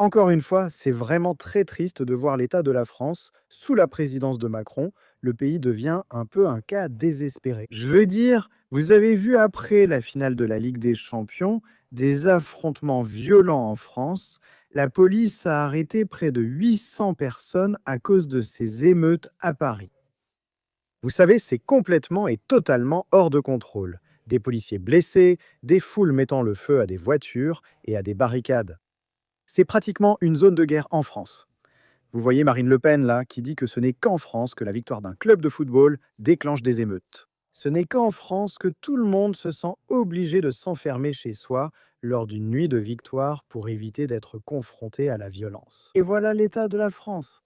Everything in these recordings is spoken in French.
Encore une fois, c'est vraiment très triste de voir l'état de la France sous la présidence de Macron. Le pays devient un peu un cas désespéré. Je veux dire, vous avez vu après la finale de la Ligue des Champions, des affrontements violents en France. La police a arrêté près de 800 personnes à cause de ces émeutes à Paris. Vous savez, c'est complètement et totalement hors de contrôle. Des policiers blessés, des foules mettant le feu à des voitures et à des barricades. C'est pratiquement une zone de guerre en France. Vous voyez Marine Le Pen là, qui dit que ce n'est qu'en France que la victoire d'un club de football déclenche des émeutes. Ce n'est qu'en France que tout le monde se sent obligé de s'enfermer chez soi lors d'une nuit de victoire pour éviter d'être confronté à la violence. Et voilà l'état de la France.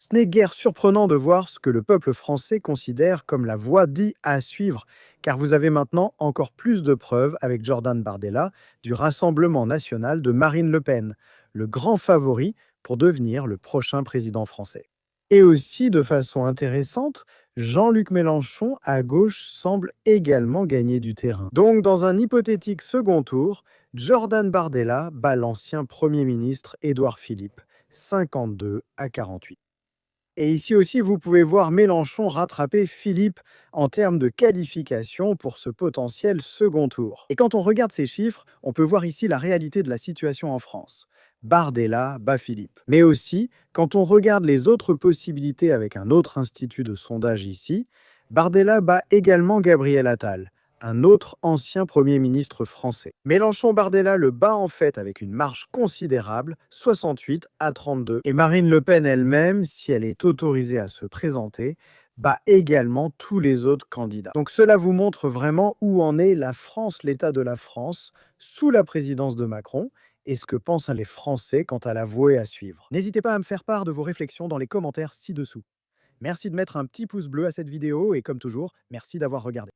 Ce n'est guère surprenant de voir ce que le peuple français considère comme la voie dite à suivre, car vous avez maintenant encore plus de preuves avec Jordan Bardella du Rassemblement national de Marine Le Pen, le grand favori pour devenir le prochain président français. Et aussi, de façon intéressante, Jean-Luc Mélenchon à gauche semble également gagner du terrain. Donc, dans un hypothétique second tour, Jordan Bardella bat l'ancien Premier ministre Édouard Philippe, 52 à 48. Et ici aussi, vous pouvez voir Mélenchon rattraper Philippe en termes de qualification pour ce potentiel second tour. Et quand on regarde ces chiffres, on peut voir ici la réalité de la situation en France. Bardella bat Philippe. Mais aussi, quand on regarde les autres possibilités avec un autre institut de sondage ici, Bardella bat également Gabriel Attal, un autre ancien Premier ministre français. Mélenchon-Bardella le bat en fait avec une marge considérable, 68 à 32. Et Marine Le Pen elle-même, si elle est autorisée à se présenter, bat également tous les autres candidats. Donc cela vous montre vraiment où en est la France, l'état de la France, sous la présidence de Macron, et ce que pensent les Français quant à la voie à suivre. N'hésitez pas à me faire part de vos réflexions dans les commentaires ci-dessous. Merci de mettre un petit pouce bleu à cette vidéo et comme toujours, merci d'avoir regardé.